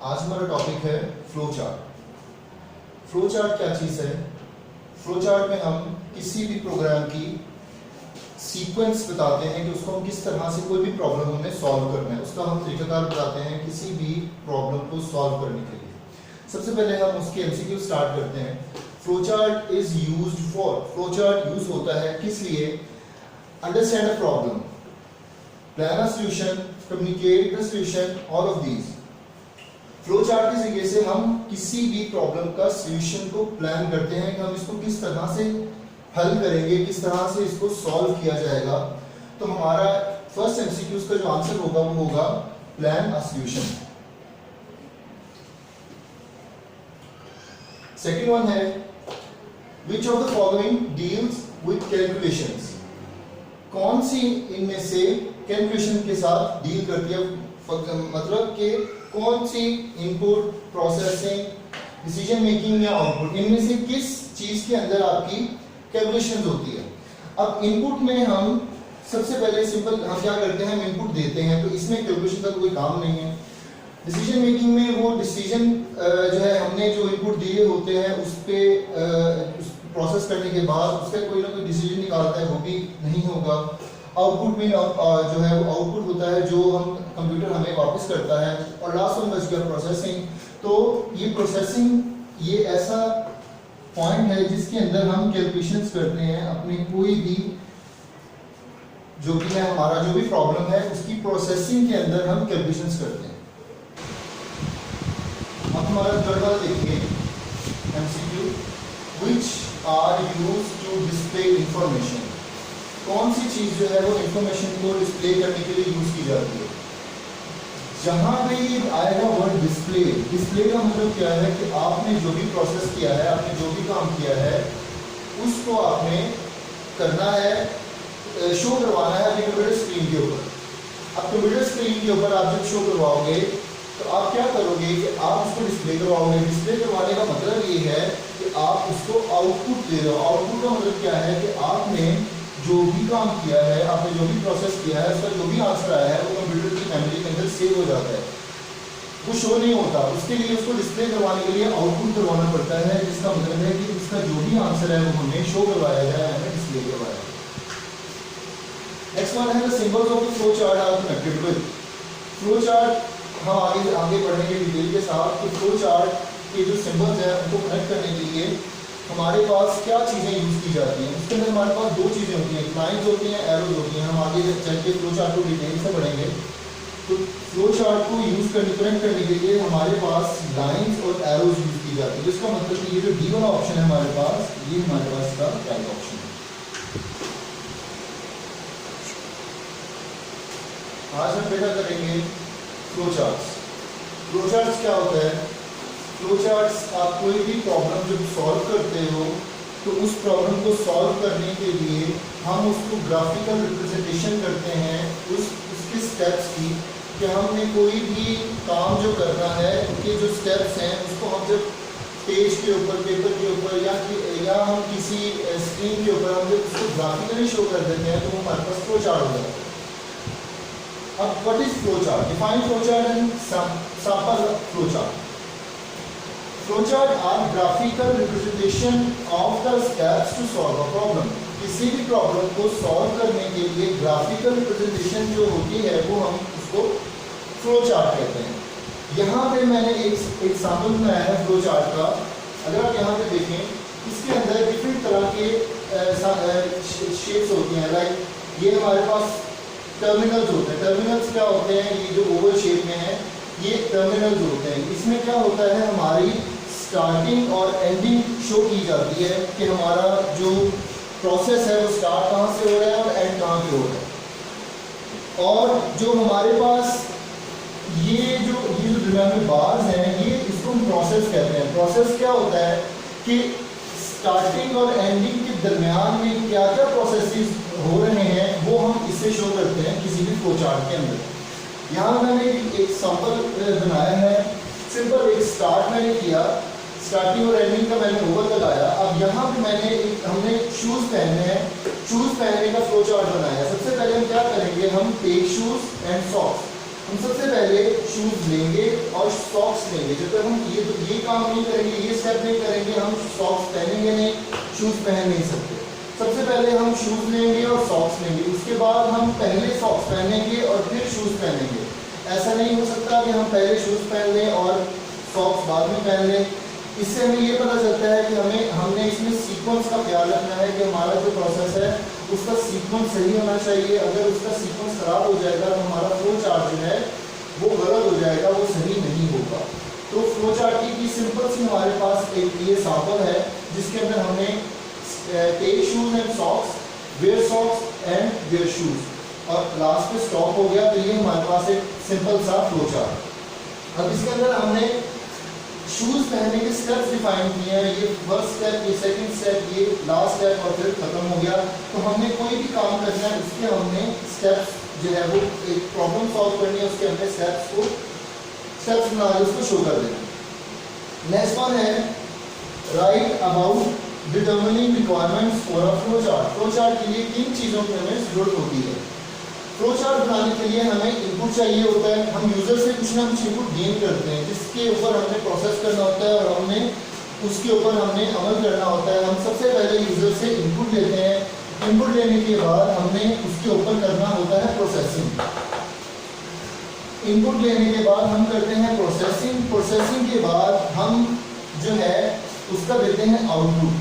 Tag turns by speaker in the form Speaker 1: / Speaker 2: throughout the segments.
Speaker 1: आज हमारा टॉपिक है फ्लो चार्ट। फ्लो चार्ट क्या चीज़ है? फ्लो चार्ट में हम किसी भी प्रोग्राम की सीक्वेंस बताते हैं कि उसको हम किस तरह से कोई भी प्रॉब्लम हमें सॉल्व करना है, उसका हम तरीकाकार बताते हैं किसी भी प्रॉब्लम को सॉल्व करने के लिए। सबसे पहले हम उसके एमसीक्यू स्टार्ट करते हैं। Flow chart is used for, flow chart use होता है किस लिए? Understand a problem, plan a solution, communicate the solution, all of these. Flow chart के जरिए से हम किसी भी प्रॉब्लम का सॉल्यूशन को प्लान करते हैं कि हम इसको किस तरह से हल करेंगे, किस तरह से इसको सॉल्व किया जाएगा। तो हमारा फर्स्ट एमसीक्यूज का जो आंसर होगा वो होगा plan a solution. Second one है which of the following deals with calculations. कौन सी इनमें से कैलकुलेशन के साथ डील करती है? मतलब कि कौन सी इनपुट, प्रोसेसिंग, डिसीजन मेकिंग या आउटपुट, इनमें से किस चीज के अंदर आपकी कैलकुलेशंस होती है। अब इनपुट में हम सबसे पहले सिंपल हम क्या करते हैं, हम इनपुट देते हैं, तो इसमें कैलकुलेशन का कोई काम नहीं है। डिसीजन मेकिंग में वो डिसीजन जो है हमने जो इनपुट दिए होते हैं उस पर प्रोसेस करने के बाद उसका कोई ना कोई डिसीजन निकालता है, वो भी नहीं होगा। आउटपुट में जो है वो आउटपुट होता है जो हम कंप्यूटर हमें वापस करता है। और लास्ट वन बच गया प्रोसेसिंग। तो ये प्रोसेसिंग ये ऐसा पॉइंट है जिसके अंदर हम कैलकुलेशंस करते हैं अपनी कोई भी जो भी है हमारा जो भी प्रॉब्लम है उसकी प्रोसेसिंग के अंदर हम कैलकुलेशंस करते हैं। अब हमारा थर्ड वाला देखिए MCQ, which are used to display information. कौन सी चीज जो है वो इंफॉर्मेशन को डिस्प्ले करने के लिए यूज की जाती है? जहां पे ये आएगा वर्ड डिस्प्ले, डिस्प्ले का मतलब क्या है कि आपने जो भी प्रोसेस किया है, आपने जो भी काम किया है उसको आपने करना है, शो करवाना है अपनी कंप्यूटर स्क्रीन के ऊपर। अब कंप्यूटर स्क्रीन के ऊपर आप जब शो करवाओगे तो आप क्या करोगे कि आप उसको डिस्प्ले करवाओगे। डिस्प्ले करवाने का मतलब ये है कि आप उसको आउटपुट दे रहे हो। आउटपुट का मतलब क्या है कि आपने जो भी काम किया है, आपने जो भी प्रोसेस किया है, उसका जो भी आंसर आया है वो कंप्यूटर की मेमोरी के अंदर सेव हो जाता है, वो शो नहीं होता। उसके लिए उसको डिस्प्ले करवाने के लिए आउटपुट करवाना पड़ता है, जिसका मतलब है कि उसका जो भी आंसर है वो हमें शो करवाया जाए, हमें डिस्प्ले करवाया जाए। नेक्स्ट वन है the symbols of the flow chart are connected with. Flow chart हम आगे बढ़ेंगे डिटेल के साथ कि फ्लो चार्ट के जो सिंबल्स हैं उनको कनेक्ट करने के लिए हमारे पास क्या चीज़ें यूज़ की जाती हैं। उसके अंदर हमारे पास दो चीज़ें होती हैं, लाइन्स होती हैं, एरोज होती हैं। हम आगे चल के फ्लो चार्ट को डिटेल से पढ़ेंगे। तो फ्लो चार्ट को यूज़ करने कनेक्ट करने के लिए हमारे पास लाइन्स और एरोज यूज़ की जाती है। जिसका मतलब कि ये जो डी वाला ऑप्शन है हमारे पास, ये हमारे पास का पहला ऑप्शन है। आज हम बेटा करेंगे फ्लो चार्ट्स। फ्लो चार्ट्स क्या होता है? फ्लो चार्ट्स आप कोई भी प्रॉब्लम जब सॉल्व करते हो तो उस प्रॉब्लम को सॉल्व करने के लिए हम उसको ग्राफिकल रिप्रेजेंटेशन करते हैं उसके स्टेप्स की, कि हमने कोई भी काम जो करना है उनके जो स्टेप्स हैं उसको हम जब पेज के ऊपर, पेपर के ऊपर या हम किसी स्क्रीन के ऊपर हम जब उसको ग्राफिकली शो कर देते हैं तो हमारे पास फ्लो चार्ट हो जाता है। अब what is flow chart? Define flow chart and sample flow chart. Flowchart are graphical representation of the steps to solve a problem। किसी भी प्रॉब्लम को सॉल्व करने के लिए ग्राफिकल रिप्रेजेंटेशन जो होती है वो हम उसको फ्लो चार्ट कहते हैं। यहाँ पे मैंने एक सैंपल बनाया है फ्लो चार्ट का। अगर आप यहाँ पे देखें, इसके अंदर डिफरेंट तरह के शेप्स होती हैं। लाइक ये हमारे पास टर्मिनल्स होते हैं। टर्मिनल्स क्या होते हैं? ये जो ओवल शेप में है ये टर्मिनल्स होते हैं। इसमें क्या होता है, हमारी स्टार्टिंग और एंडिंग शो की जाती है कि हमारा जो प्रोसेस है वो स्टार्ट कहाँ से हो रहा है और एंड कहाँ पे हो रहा है। और जो हमारे पास ये जो दरमियान में बार्स हैं, ये इसको हम प्रोसेस कहते हैं। प्रोसेस क्या होता है कि स्टार्टिंग और एंडिंग के दरमियान में क्या क्या प्रोसेसेस हो रहे हैं वो हम इससे शो करते हैं किसी भी फ्लो चार्ट के अंदर। यहाँ मैंने एक सैंपल बनाया है, सिंपल एक स्टार्ट मैंने किया, स्टार्टिंग और एंडिंग का मैंने ओवर लगाया। अब यहाँ पे हमने शूज़ पहनने हैं, शूज़ पहनने का फ्लो चार्ट बनाया है। सबसे पहले हम क्या करेंगे, हम टेक शूज़ एंड सॉक्स, हम सबसे पहले शूज लेंगे और सॉक्स लेंगे। जब तक हम ये काम नहीं करेंगे, ये स्टेप नहीं करेंगे, हम सॉक्स पहनेंगे नहीं, शूज पहन नहीं सकते। सबसे पहले हम शूज लेंगे और सॉक्स लेंगे, उसके बाद हम पहले सॉक्स पहनेंगे और फिर शूज पहनेंगे। ऐसा नहीं हो सकता कि हम पहले शूज पहन लें और सॉक्स बाद में पहन लें। इससे हमें ये पता चलता है कि हमने इसमें सीक्वेंस का ख्याल रखना है कि हमारा जो प्रोसेस है उसका सीक्वेंस सही होना चाहिए। अगर उसका सीक्वेंस खराब हो जाएगा तो हमारा फ्लो चार्ट जो है वो गलत हो जाएगा, वो सही नहीं होगा। तो फ्लो चार्ट की सिंपल सी हमारे पास एक ये सैंपल है जिसके अंदर हमने take shoes and socks, wear socks and wear shoes और लास्ट पे स्टॉप हो गया। तो ये हमारे पास एक सिंपल सा फ्लो चार्ट। अब इसके अंदर हमने शूज पहनने के स्टेप्स डिफाइन किए हैं, ये फर्स्ट स्टेप, ये सेकंड स्टेप, ये लास्ट स्टेप और फिर खत्म हो गया। तो हमने कोई भी काम करना है उसके हमने स्टेप्स जो है वो एक प्रॉब्लम सॉल्व करनी है, उसके हमने स्टेप्स बना के उसको शो कर देना। नेक्स्ट वन है right about determining requirements for a flow chart. Flow chart के लिए 3 चीज़ों की हमें जरूरत होती है। फ्लो चार्ट बनाने के लिए हमें इनपुट चाहिए होता है, हम यूजर से कुछ ना कुछ इनपुट गेन करते हैं जिसके ऊपर हमने प्रोसेस करना होता है और हमने उसके ऊपर हमने अमल करना होता है। हम सबसे पहले यूजर से इनपुट लेते हैं, इनपुट लेने के बाद हमने उसके ऊपर करना होता है प्रोसेसिंग। इनपुट लेने के बाद हम करते हैं प्रोसेसिंग, प्रोसेसिंग के बाद हम जो है उसका देते हैं आउटपुट।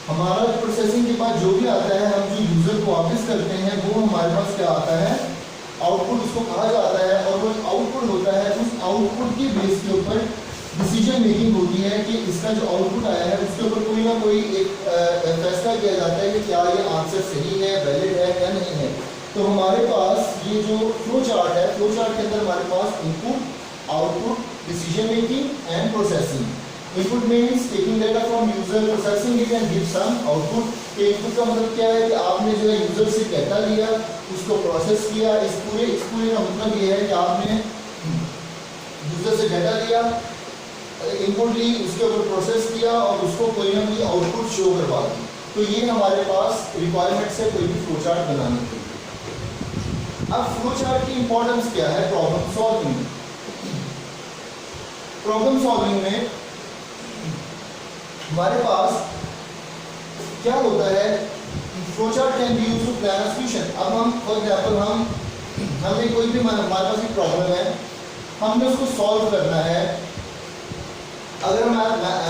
Speaker 1: हमारा प्रोसेसिंग के बाद जो भी आता है हम जो यूज़र को वापस करते हैं वो हमारे पास क्या आता है, आउटपुट उसको कहा जाता है। और वो आउटपुट होता है, उस आउटपुट की बेस के ऊपर डिसीजन मेकिंग होती है कि इसका जो आउटपुट आया है उसके ऊपर कोई ना कोई एक फैसला किया जाता है कि क्या ये आंसर सही है, वैलिड है या नहीं है। तो हमारे पास ये जो फ्लो चार्ट है, फ्लो चार्ट के अंदर हमारे पास input, output, decision making and processing. Input means taking data from user, processing it and give some output. के इनपुट का मतलब क्या है कि आपने जो है यूजर से डेटा लिया, उसको प्रोसेस किया। इस पूरे का मतलब ये है कि आपने यूजर से डेटा लिया, इनपुट ली, उसके ऊपर प्रोसेस किया और उसको कोई ना कोई आउटपुट शो करवा दी। तो ये हमारे पास रिक्वायरमेंट है कोई भी फ्लो चार्ट बनाने के लिए। अब फ्लो चार्ट की इंपॉर्टेंस क्या है प्रॉब्लम सॉल्विंग में। प्रॉब्लम सॉल्विंग में हमारे पास क्या होता है, flow chart can be used to plan a solution. अब हम फॉर एग्जांपल हमें कोई भी हमारे पास एक प्रॉब्लम है, हमने उसको सॉल्व करना है। अगर हम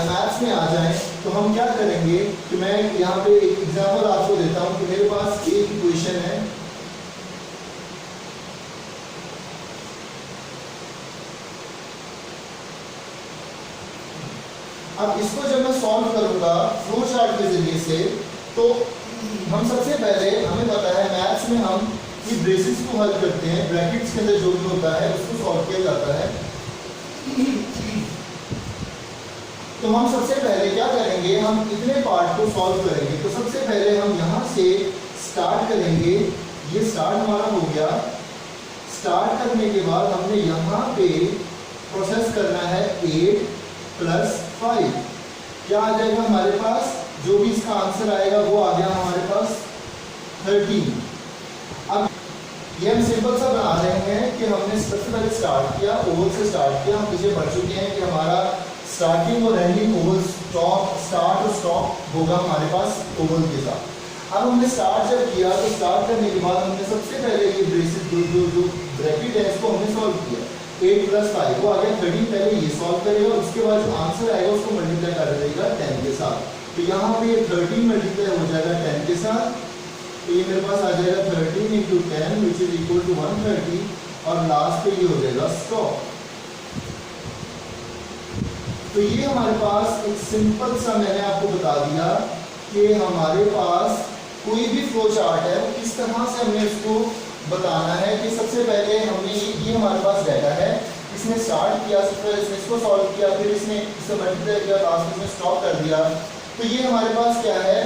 Speaker 1: मैथ्स में आ जाएं तो हम क्या करेंगे कि मैं यहाँ पे एक एग्जांपल आपको देता हूँ कि मेरे पास एक इक्वेशन है, अब इसको जब मैं सॉल्व करूंगा फ्लो चार्ट के जरिए से, तो हम सबसे पहले हमें पता है मैथ्स में हम ये ब्रेसेस को हल करते हैं, ब्रैकेट्स के अंदर जो भी होता है उसको सॉल्व किया जाता है। तो हम सबसे पहले क्या करेंगे, हम इतने पार्ट को सॉल्व करेंगे। तो सबसे पहले हम यहाँ से स्टार्ट करेंगे, ये स्टार्ट हमारा हो गया। स्टार्ट करने के बाद हमने यहाँ पे प्रोसेस करना है 8 + 5, क्या आ जाएगा हमारे पास, जो भी इसका आंसर आएगा वो आ गया हमारे पास 13। अब ये हम सिंपल सा बना रहे हैं कि हमने सबसे पहले स्टार्ट किया, ओवल से स्टार्ट किया। हम पीछे बढ़ चुके हैं कि हमारा स्टार्टिंग और एंडिंग ओवल, स्टार्ट और स्टॉप होगा हमारे पास ओवल के साथ। अब हमने स्टार्ट जब किया तो स्टार्ट करने के बाद हमने सबसे पहले ये ब्रेसेस जो ब्रैकेट है इसको हमने सॉल्व किया। 8 + 5 वो आ गया 13। पहले ये सॉल्व करेगा, उसके बाद जो आंसर आएगा उसको मल्टीप्लाई कर देगा 10 के साथ। तो यहाँ पे ये 13 मल्टीप्लाई हो जाएगा 10 के साथ, तो ये मेरे पास आ जाएगा 13 × 10 विच इज इक्वल टू 130 और लास्ट पे ये हो जाएगा स्टॉप। तो ये हमारे पास एक सिंपल सा मैंने आपको बता दिया कि हमारे पास कोई भी फ्लो चार्ट है किस तरह से हमने इसको बताना है कि सबसे पहले हमने ये हमारे पास डाटा है, इसने स्टार्ट किया, सबसे पहले इसने इसको सॉल्व किया, फिर इसने इससे मल्टीप्लाई किया, लास्ट में स्टॉप कर दिया। तो ये हमारे पास क्या है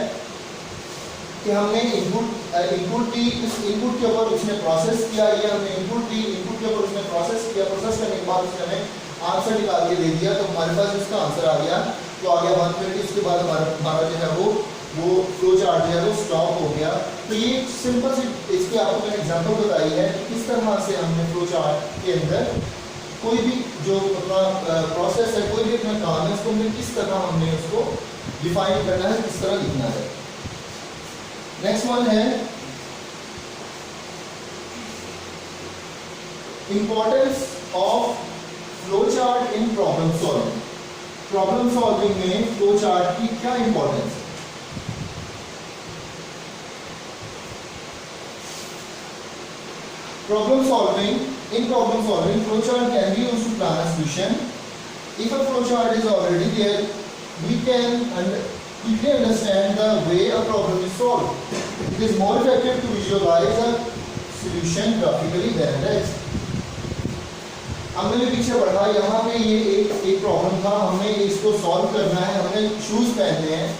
Speaker 1: कि हमने इनपुट दी, इस इनपुट के ऊपर उसने प्रोसेस किया, ये हमने इनपुट दी, इनपुट के ऊपर उसने प्रोसेस किया, प्रोसेस करने के बाद उसने हमें आंसर निकाल के दे दिया। तो हमारे पास इसका आंसर आ गया, तो आ गया 120। इसके बाद हमारा जो है वो वो फ्लो चार्ट जो है वो स्टॉप हो गया। तो ये सिंपल सी इसकी आपको मैंने एग्जांपल बताई है कि किस तरह से हमने फ्लो चार्ट के अंदर कोई भी जो अपना प्रोसेस है, कोई भी अपना काम है, उसको हमने किस तरह हमने उसको डिफाइन करना है, किस तरह लिखना है। नेक्स्ट वन है importance of flow chart in problem solving. Problem solving में फ्लो चार्ट की क्या इंपॉर्टेंस है? In problem solving, flow chart can be used to plan a solution. If a flow chart is already there, we can quickly understand the way a problem is solved. It is more effective to visualize a solution graphically than text. हमने भी पीछे बढ़ा, यहाँ पे ये एक problem था, हमें इसको सॉल्व करना है, हमें शूज पहनने हैं।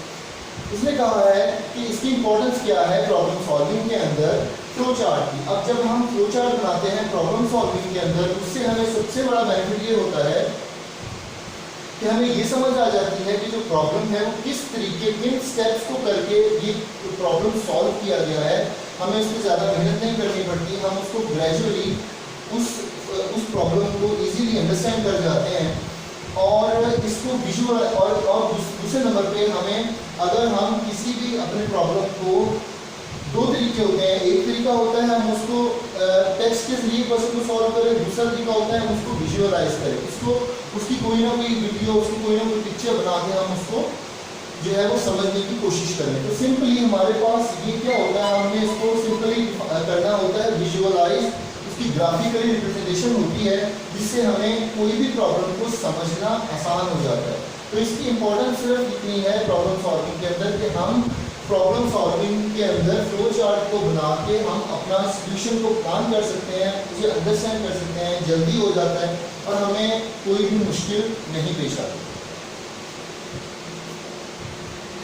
Speaker 1: इसने कहा है कि इसकी इंपॉर्टेंस क्या है प्रॉब्लम सॉल्विंग के अंदर, फ्लो चार्ट की। अब जब हम फ्लो चार्ट बनाते हैं प्रॉब्लम सॉल्विंग के अंदर, उससे हमें सबसे बड़ा बेनिफिट ये होता है कि हमें ये समझ आ जाती है कि जो प्रॉब्लम है वो किस तरीके, किन स्टेप्स को करके ये प्रॉब्लम सॉल्व किया गया है। हमें उसमें ज़्यादा मेहनत नहीं करनी पड़ती, हम उसको ग्रेजुअली उस प्रॉब्लम को इजीली अंडरस्टैंड कर जाते हैं और इसको विजुअल और दूसरे नंबर पे हमें, अगर हम किसी भी अपने प्रॉब्लम को, दो तरीके होते हैं, एक तरीका होता है हम उसको टेक्स्ट के जरिए बस उसको सॉल्व करें, दूसरा तरीका होता है हम उसको विजुअलाइज करें, उसको उसकी कोई ना कोई वीडियो, उसकी कोई ना कोई पिक्चर बना के हम उसको जो है वो समझने की कोशिश करें। तो सिंपली हमारे पास ये क्या होता है, हमने इसको सिंपली करना होता है विजुअलाइज, उसकी ग्राफिकली रिप्रेजेंटेशन होती है जिससे हमें कोई भी प्रॉब्लम को समझना आसान हो जाता है। तो इसकी इंपॉर्टेंस सिर्फ इतनी है प्रॉब्लम सॉल्विंग के अंदर कि हम प्रॉब्लम सॉल्विंग के अंदर फ्लो चार्ट को बना के हम अपना सॉल्यूशन को प्लान कर सकते हैं, उसे अंडरस्टैंड कर सकते हैं, जल्दी हो जाता है और हमें कोई भी मुश्किल नहीं पेश आती।